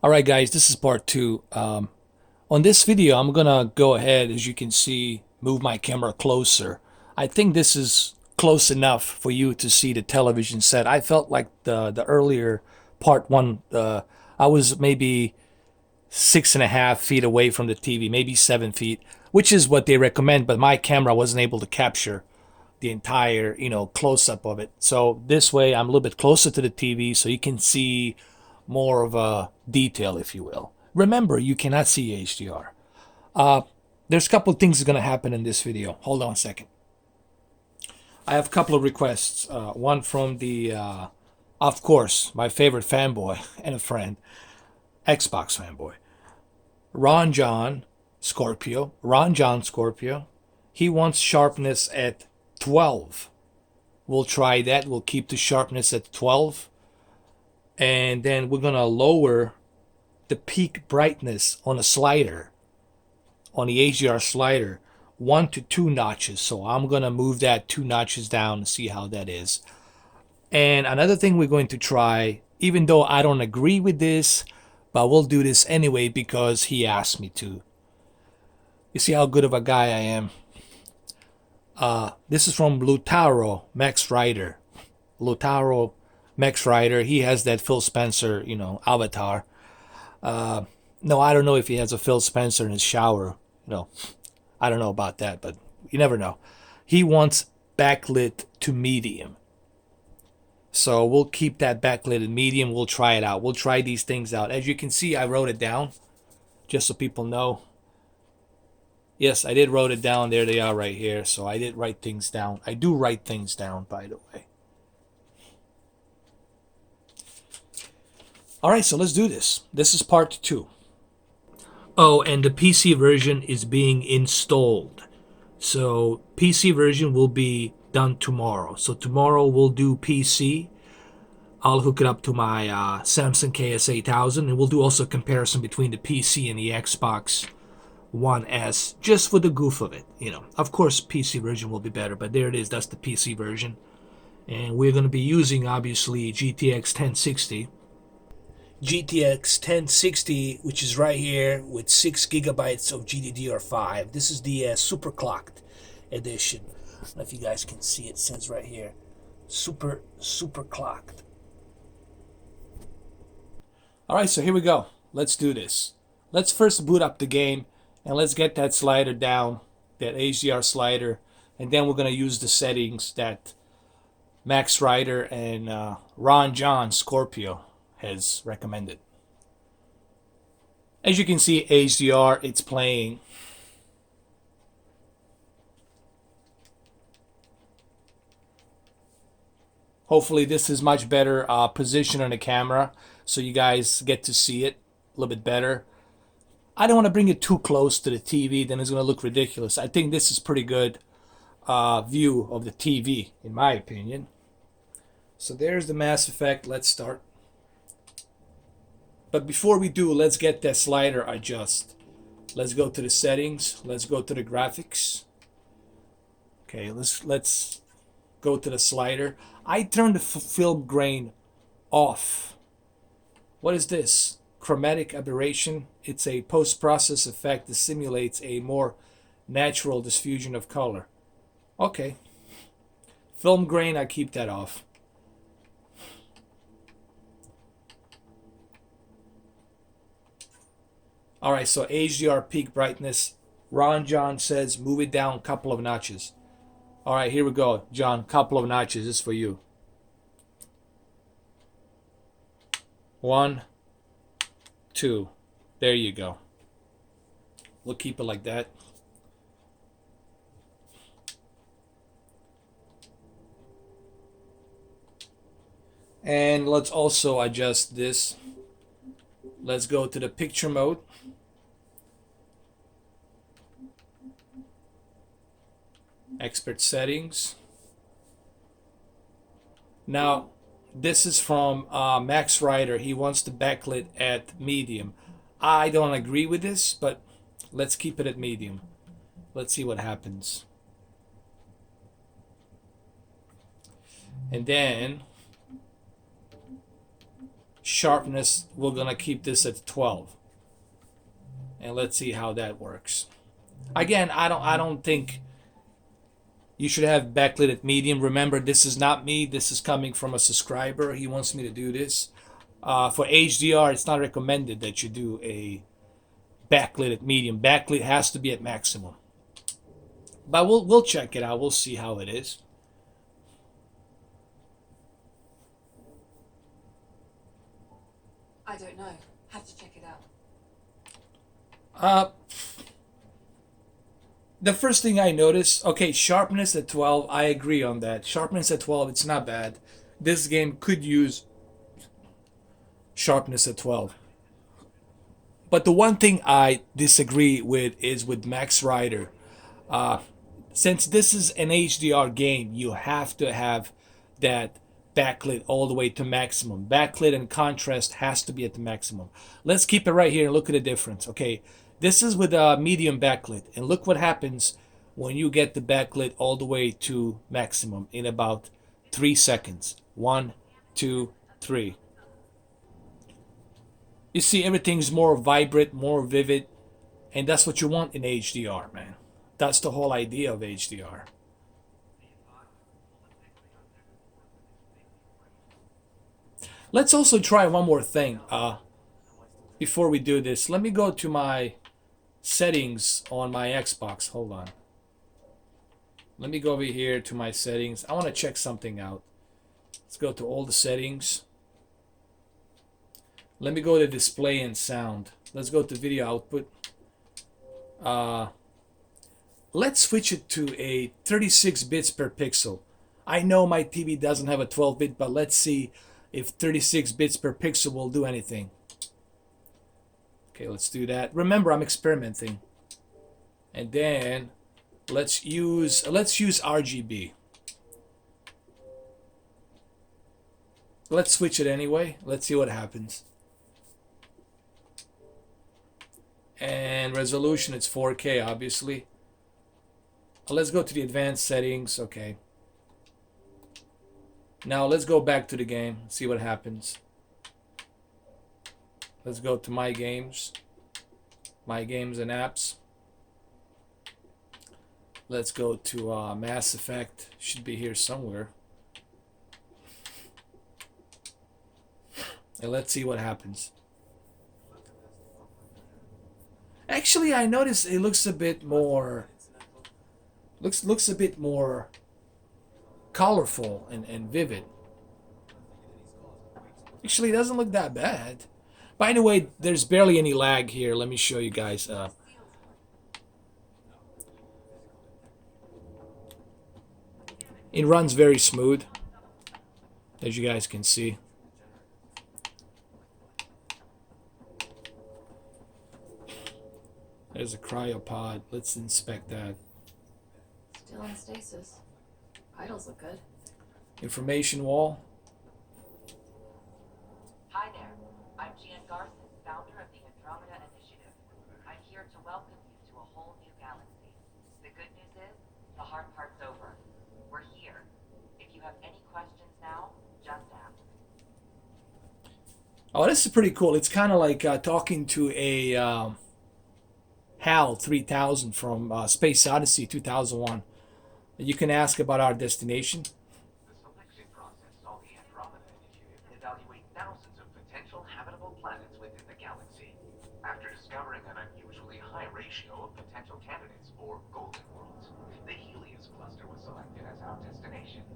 Alright guys, this is part 2. On this video, I'm gonna go ahead, as you can see, move my camera closer. I think this is close enough for you to see the television set. I felt like the earlier part 1, I was maybe 6.5 feet away from the TV, maybe 7 feet, which is what they recommend, but my camera wasn't able to capture the entire, close-up of it. So this way, I'm a little bit closer to the TV so you can see more of a detail, if you will. Remember, you cannot see HDR. There's a couple of things that are going to happen in this video. Hold on a second. I have a couple of requests. One from the, of course, my favorite fanboy and a friend, Xbox fanboy, Ron John Scorpio. Ron John Scorpio. He wants sharpness at 12. We'll try that. We'll keep the sharpness at 12. And then we're going to lower the peak brightness on a slider, on the HDR slider, 1 to 2 notches. So I'm going to move that 2 notches down and see how that is. And another thing we're going to try, even though I don't agree with this, but we'll do this anyway because he asked me to. You see how good of a guy I am. This is from Lutaro Max Rider. Lutaro Max Rider. He has that Phil Spencer, avatar. No, I don't know if he has a Phil Spencer in his shower. I don't know about that, but you never know. He wants backlit to medium. So we'll keep that backlit in medium. We'll try it out. We'll try these things out. As you can see, I wrote it down just so people know. Yes, I did wrote it down. There they are right here. So I did write things down. I do write things down, by the way. All right, so let's do this. This is part 2. Oh, and the PC version is being installed. So PC version will be done tomorrow. So tomorrow we'll do PC. I'll hook it up to my Samsung KS8000, and we'll do also a comparison between the PC and the Xbox One S, just for the goof of it. Of course, PC version will be better, but there it is. That's the PC version. And we're going to be using, obviously, GTX 1060. GTX 1060, which is right here with 6 gigabytes of GDDR5. This is the super clocked edition. I don't know if you guys can see it. It says right here, super clocked. All right, so here we go. Let's do this. Let's first boot up the game and let's get that slider down, that HDR slider, and then we're going to use the settings that Max Rider and Ron John Scorpio has recommended. As you can see, HDR, it's playing. Hopefully this is much better position on the camera so you guys get to see it a little bit better. I don't want to bring it too close to the TV, then it's going to look ridiculous. I think this is pretty good view of the TV, in my opinion. So there's the Mass Effect. Let's start. But before we do, let's get that slider adjust. Let's go to the settings. Let's go to the graphics. Okay, let's go to the slider. I turned the film grain off. What is this? Chromatic aberration. It's a post-process effect that simulates a more natural diffusion of color. Okay. Film grain, I keep that off. All right, so HDR peak brightness. Ron John says move it down a couple of notches. All right, here we go, John. Couple of notches. This is for you. 1, 2. There you go. We'll keep it like that. And let's also adjust this. Let's go to the picture mode. Expert settings. Now, this is from Max Rider. He wants the backlit at medium. I don't agree with this, but let's keep it at medium. Let's see what happens. And then sharpness, we're gonna keep this at 12, and let's see how that works. Again, I don't think you should have backlit at medium. Remember, this is not me. This is coming from a subscriber. He wants me to do this. For HDR, it's not recommended that you do a backlit at medium. Backlit has to be at maximum. But we'll check it out. We'll see how it is. I don't know. Have to check it out. The first thing I noticed, okay, sharpness at 12, I agree on that. Sharpness at 12, it's not bad. This game could use sharpness at 12. But the one thing I disagree with is with Max Rider. Since this is an HDR game, you have to have that backlit all the way to maximum. Backlit and contrast has to be at the maximum. Let's keep it right here and look at the difference. Okay, this is with a medium backlit, and look what happens when you get the backlit all the way to maximum in about 3 seconds. 1, 2, 3. You see, everything's more vibrant, more vivid, and that's what you want in HDR, man. That's the whole idea of HDR. Let's also try one more thing. Before we do this, let me go to my settings on my Xbox. Hold on. Let me go over here to my settings. I want to check something out. Let's go to all the settings. Let me go to display and sound. Let's go to video output. Let's switch it to a 36 bits per pixel. I know my TV doesn't have a 12-bit, but let's see if 36 bits per pixel will do anything. Okay, let's do that. Remember, I'm experimenting. And then let's use RGB. Let's switch it anyway. Let's see what happens. And resolution, it's 4K, obviously. Let's go to the advanced settings. Okay. Now let's go back to the game, see what happens. Let's go to my games and apps. Let's go to Mass Effect. Should be here somewhere. And let's see what happens. Actually, I noticed it looks a bit more looks a bit more colorful and vivid. Actually, it doesn't look that bad. By the way, there's barely any lag here. Let me show you guys. It runs very smooth, as you guys can see. There's a cryopod. Let's inspect that. Still in stasis. Vitals look good. Information wall. Hi there. I'm Gian Garson, founder of the Andromeda Initiative. I'm here to welcome you to a whole new galaxy. The good news is, the hard part's over. We're here. If you have any questions now, just ask. Oh, this is pretty cool. It's kind of like talking to a HAL 3000 from Space Odyssey 2001. You can ask about our destination. The selection process saw the Andromeda Initiative evaluate thousands of potential habitable planets within the galaxy. After discovering an unusually high ratio of potential candidates for golden worlds, the Helios cluster was selected as our destination.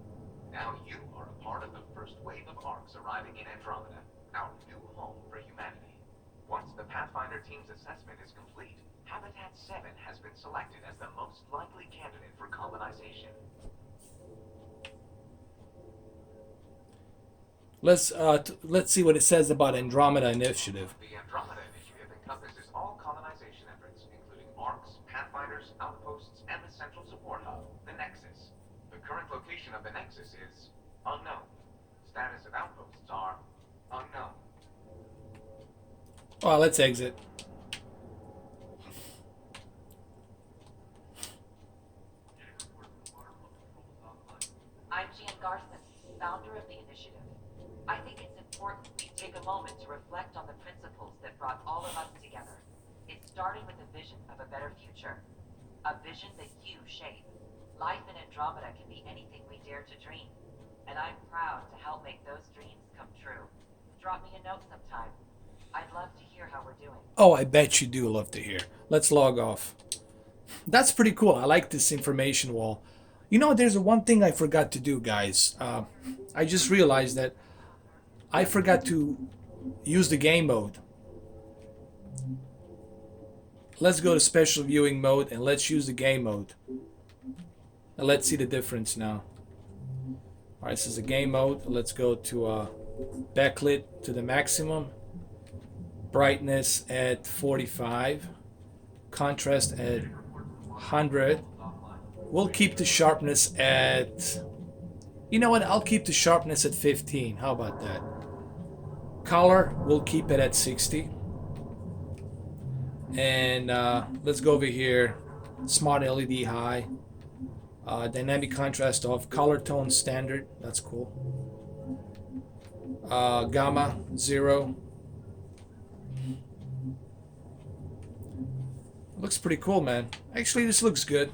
Now you are a part of the first wave of arcs arriving in Andromeda, our new home for humanity. Once the Pathfinder team's assessment is complete, Habitat 7 has been selected as the most likely candidate for colonization. Let's see what it says about Andromeda Initiative. The Andromeda Initiative encompasses all colonization efforts, including arcs, pathfinders, outposts, and the central support hub, the Nexus. The current location of the Nexus is unknown. Status of outposts are unknown. Well, let's exit. I'm Gian Garson, founder of the initiative. I think it's important we take a moment reflect on the principles that brought all of us together. It started with a vision of a better future. A vision that you shape. Life in Andromeda can be anything we dare to dream. And I'm proud to help make those dreams come true. Drop me a note sometime. I'd love to hear how we're doing. Oh, I bet you do love to hear. Let's log off. That's pretty cool. I like this information wall. You know, there's one thing I forgot to do, guys. I just realized that I forgot to use the game mode. Let's go to special viewing mode and let's use the game mode. And let's see the difference now. Alright, this is the game mode. Let's go to backlit to the maximum. Brightness at 45. Contrast at 100. We'll keep the sharpness at... You know what? I'll keep the sharpness at 15. How about that? Color, we'll keep it at 60. And let's go over here. Smart LED high. Dynamic contrast off. Color tone standard. That's cool. Gamma 0. Looks pretty cool, man. Actually, this looks good.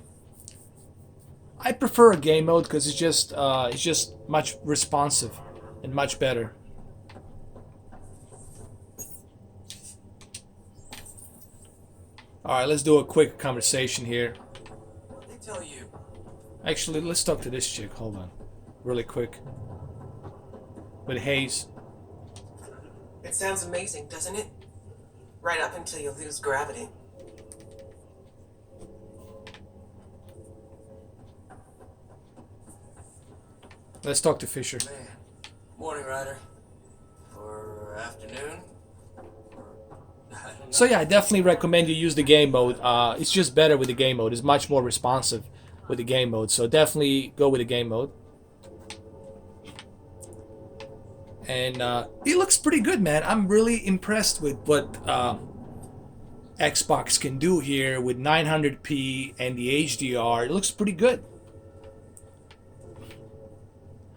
I prefer a game mode because it's just much responsive and much better. All right, let's do a quick conversation here. What they tell you? Actually, let's talk to this chick. Hold on, really quick. With Hayes. It sounds amazing, doesn't it? Right up until you lose gravity. Let's talk to Fisher. Man. Morning, Ryder. Or afternoon. So yeah, I definitely recommend you use the game mode. It's just better with the game mode. It's much more responsive with the game mode. So definitely go with the game mode. And it looks pretty good, man. I'm really impressed with what Xbox can do here with 900p and the HDR. It looks pretty good.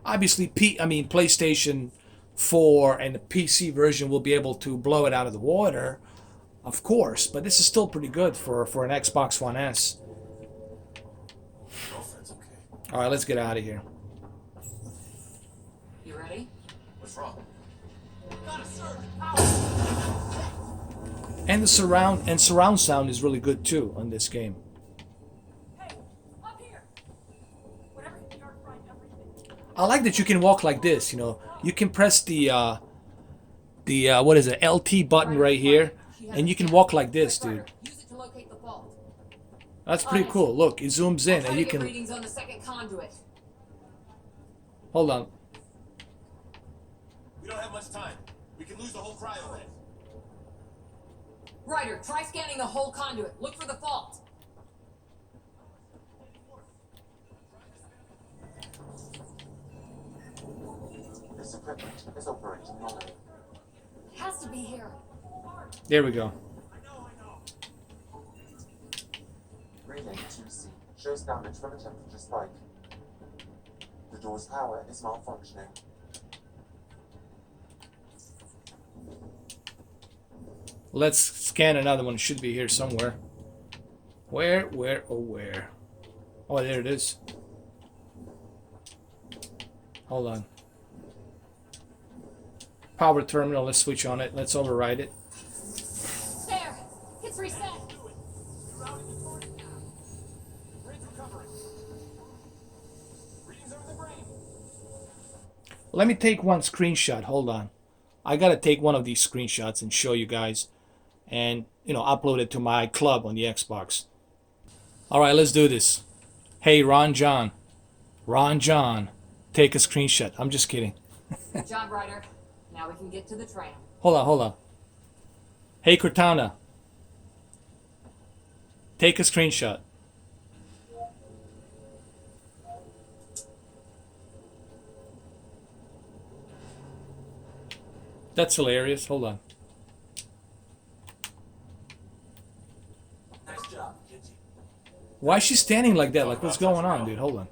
Obviously, PlayStation 4 and the PC version will be able to blow it out of the water, of course, but this is still pretty good for an Xbox One S. Girlfriend's okay. All right, let's get out of here. You ready? What's wrong? And the surround sound is really good too on this game. I like that you can walk like this, you know. You can press the what is it, LT button right here, and you can walk like this, dude. Use it to locate the fault. That's pretty cool. Look, it zooms in and you can... readings on the second conduit. Hold on. We don't have much time. We can lose the whole cryo then. Ryder, try scanning the whole conduit. Look for the fault. This equipment is operating normally. It has to be here. There we go. Relay 2C shows damage from a temperature spike. The door's power is malfunctioning. Let's scan another one. It should be here somewhere. Where? Oh, there it is. Hold on. Power terminal, let's switch on it. Let's override it. There! It's reset! Let me take one screenshot. Hold on. I gotta take one of these screenshots and show you guys. And, you know, upload it to my club on the Xbox. Alright, let's do this. Hey, Ron John, take a screenshot. I'm just kidding. Good job, Ryder. Now we can get to the tram. Hold on. Hey, Cortana, take a screenshot. That's hilarious. Hold on. Nice job, Kenji. Why is she standing like that? Like, what's going on, dude? Hold on.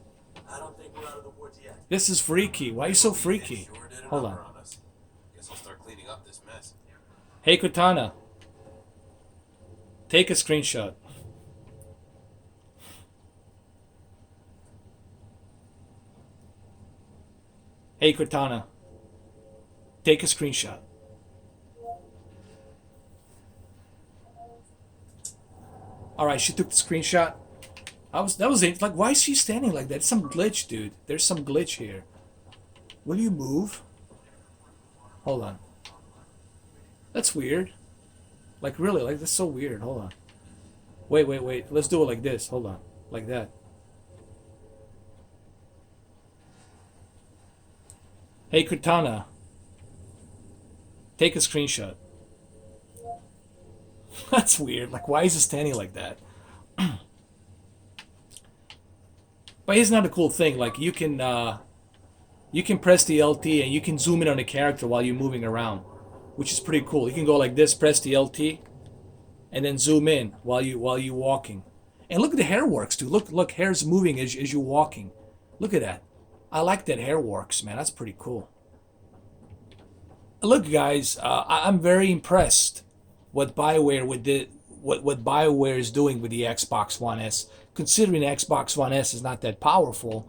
I don't think we're out of the woods yet. This is freaky. Why are you so freaky? Sure did a Hold number on. us. Guess I'll start cleaning up this mess. Hey Cortana, take a screenshot. Hey Cortana, take a screenshot. All right, she took the screenshot. That was it. Like, why is she standing like that? It's some glitch, dude. There's some glitch here. Will you move? Hold on. That's weird. Like, really, like, that's so weird. Hold on. Wait, wait, wait. Let's do it like this. Hold on. Like that. Hey, Cortana. Take a screenshot. That's weird. Like, why is it standing like that? But here's another cool thing. Like, you can press the LT and you can zoom in on the character while you're moving around, which is pretty cool. You can go like this, press the LT, and then zoom in while you're walking. And look at the hair works, dude. Look, hair's moving as you're walking. Look at that. I like that hair works, man. That's pretty cool. Look, guys, I'm very impressed what what BioWare is doing with the Xbox One S. Considering the Xbox One S is not that powerful,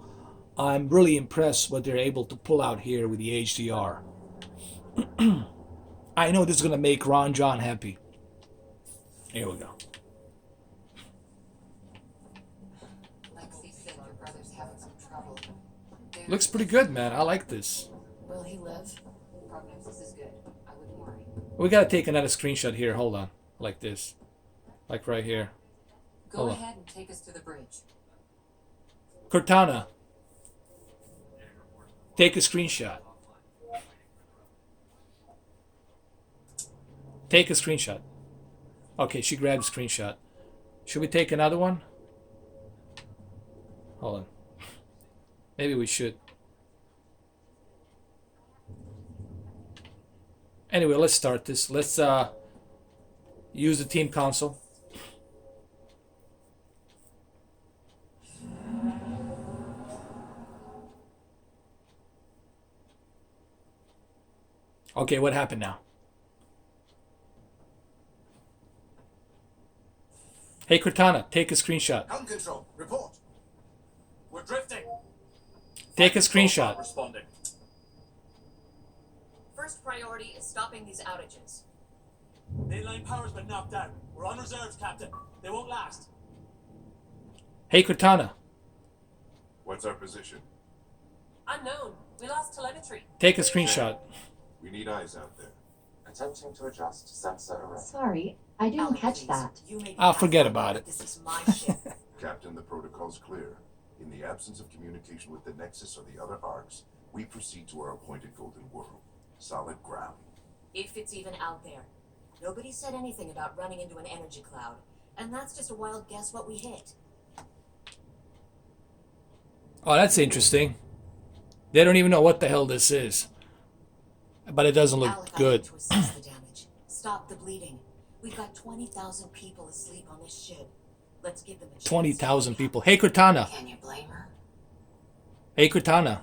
I'm really impressed what they're able to pull out here with the HDR. I know this is gonna make Ron John happy. Here we go. Lexi said your brother's having some trouble. Looks pretty good, man. I like this. Will he live? Prognosis is good. I wouldn't worry. We gotta take another screenshot here. Hold on. Like this. Like right here. Go Hold on. ahead and take us to the bridge. Cortana. Take a screenshot. Take a screenshot. Okay, she grabbed a screenshot. Should we take another one? Hold on. Maybe we should. Anyway, let's start this. Let's use the team console. Okay, what happened now? Hey Cortana, take a screenshot. Ground control, report. We're drifting. Take a screenshot. Responding. First priority is stopping these outages. Mainline power's been knocked out. We're on reserves, Captain. They won't last. Hey Cortana, What's our position? Unknown. We lost telemetry. take a screenshot. We need eyes out there. Attempting to adjust sensor array. Sorry, I didn't catch that. I'll forget about it. This is my ship. Captain, the protocol's clear. In the absence of communication with the Nexus or the other arcs, we proceed to our appointed golden world. Solid ground. If it's even out there. Nobody said anything about running into an energy cloud. And that's just a wild guess what we hit. Oh, that's interesting. They don't even know what the hell this is. But it doesn't look Alec, I good. need to assess the damage. Stop the bleeding. We've got 20,000 people asleep on this ship. Let's give them a chance. 20,000 people. Hey Cortana. Can you blame her? Hey Cortana.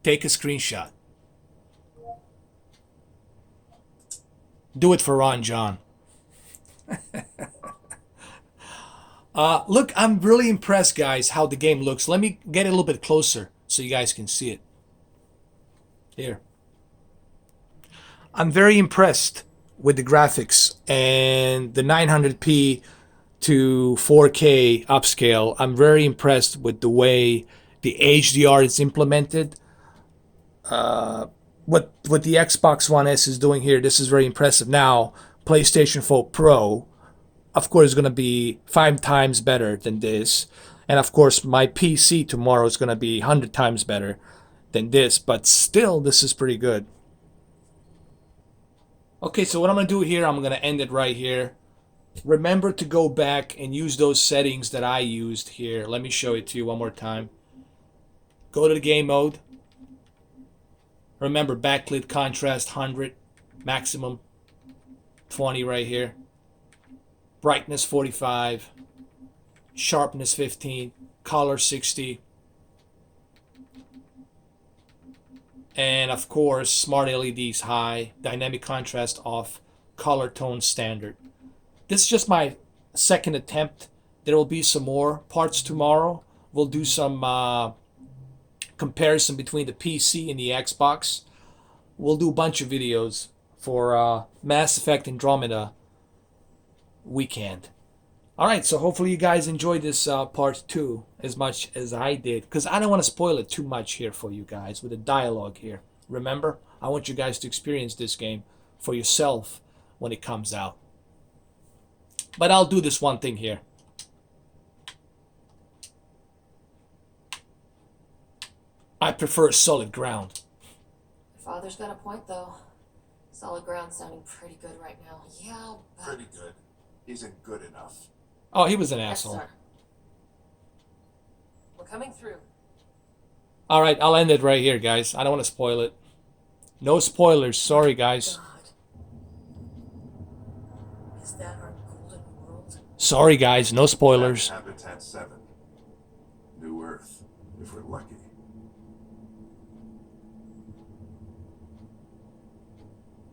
Take a screenshot. Do it for Ron John. Look, I'm really impressed, guys, how the game looks. Let me get it a little bit closer so you guys can see it. Here. I'm very impressed with the graphics and the 900p to 4K upscale. I'm very impressed with the way the HDR is implemented. What the Xbox One S is doing here, this is very impressive. Now, PlayStation 4 Pro, of course, is going to be 5 times better than this. And of course, my PC tomorrow is going to be 100 times better than this. But still, this is pretty good. Okay, so what I'm going to do here, I'm going to end it right here. Remember to go back and use those settings that I used here. Let me show it to you one more time. Go to the game mode. Remember, backlit contrast 100, maximum 20 right here. Brightness 45, sharpness 15, color 60. and of course smart LEDs, high dynamic contrast off, color tone standard. This is just my second attempt. There will be some more parts tomorrow. We'll do some comparison between the PC and the Xbox. We'll do a bunch of videos for Mass Effect Andromeda weekend. All right, so hopefully you guys enjoyed this part 2 as much as I did, because I don't want to spoil it too much here for you guys with the dialogue here. Remember, I want you guys to experience this game for yourself when it comes out. But I'll do this one thing here. I prefer solid ground. Your father's got a point, though. Solid ground sounding pretty good right now. Yeah, but... Pretty good. Isn't good enough. Oh, he was an Yes, asshole. sir. We're coming through. All right, I'll end it right here, guys. I don't want to spoil it. No spoilers. Sorry, guys. God. Is that our golden world? Sorry, guys. No spoilers. Habitat 7. New Earth, if we're lucky.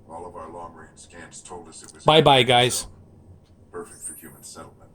All of our long-range scans told us it was... Bye-bye, guys. Perfect for human settlement.